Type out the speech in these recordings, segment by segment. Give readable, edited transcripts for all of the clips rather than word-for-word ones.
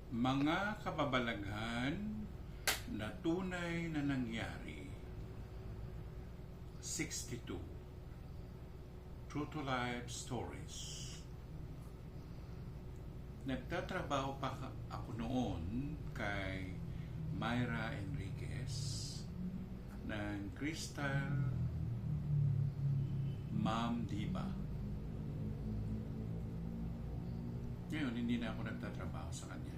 Mga kababalaghan na tunay na nangyari. 62 True to Life Stories. Nagtatrabaho pa ako noon kay Myra Enriquez ng Crystal Mom Diva. Ngayon, hindi na ako nagtatrabaho sa kanya.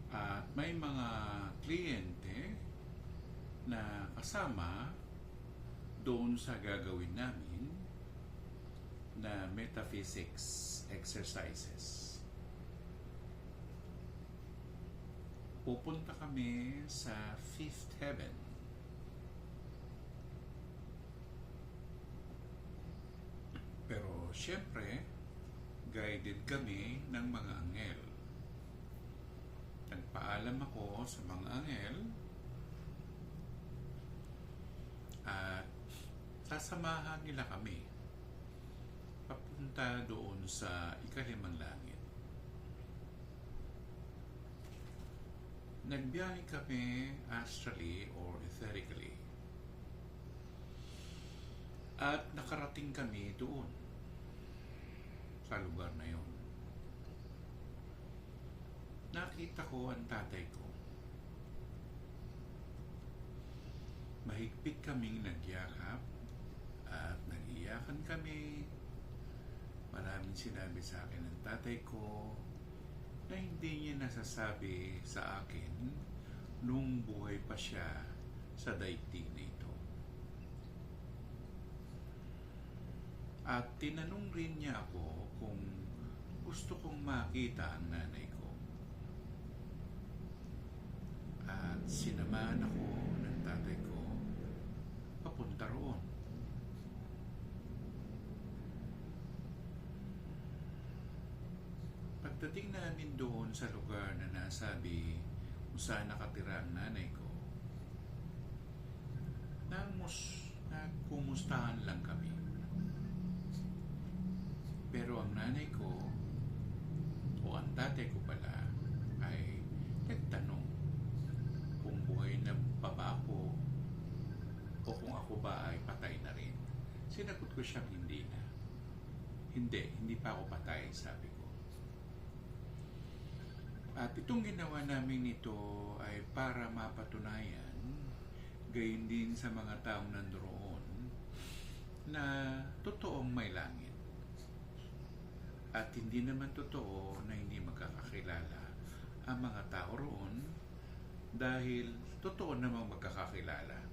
At may mga kliyente na kasama doon sa gagawin namin na metaphysics exercises. Pupunta kami sa Fifth Heaven. Pero syempre, guided kami ng mga anghel. Nagpaalam ako sa mga anghel at sasamahan nila kami papunta doon sa ikalimang langit. Nagbiyahe kami astrally or etherically at nakarating kami doon sa lugar na yon. Nakita ko ang tatay ko. Mahigpit kaming nagyakap at nag-iyakan kami. Maraming sinabi sa akin ng tatay ko na hindi niya nasasabi sa akin nung buhay pa siya sa daigdig na ito. At tinanong rin niya ako kung gusto kong makita ang nanay ko. At sinamahan ako ng tatay ko papunta roon. Pagdating namin doon sa lugar na nasabi kung saan nakatira ang nanay ko, nagkumustahan lang kami. Pero ang nanay ko o ang tatay ko pala ay nagtanong kung buhay na pa ba ako o kung ako ba ay patay na rin. Sinagot ko siyang hindi na. Hindi pa ako patay, sabi ko. At itong ginawa namin ito ay para mapatunayan, gayon din sa mga taong nandoon, na totoong may langit. At hindi naman totoo na hindi magkakakilala ang mga tao roon dahil totoo namang magkakakilala.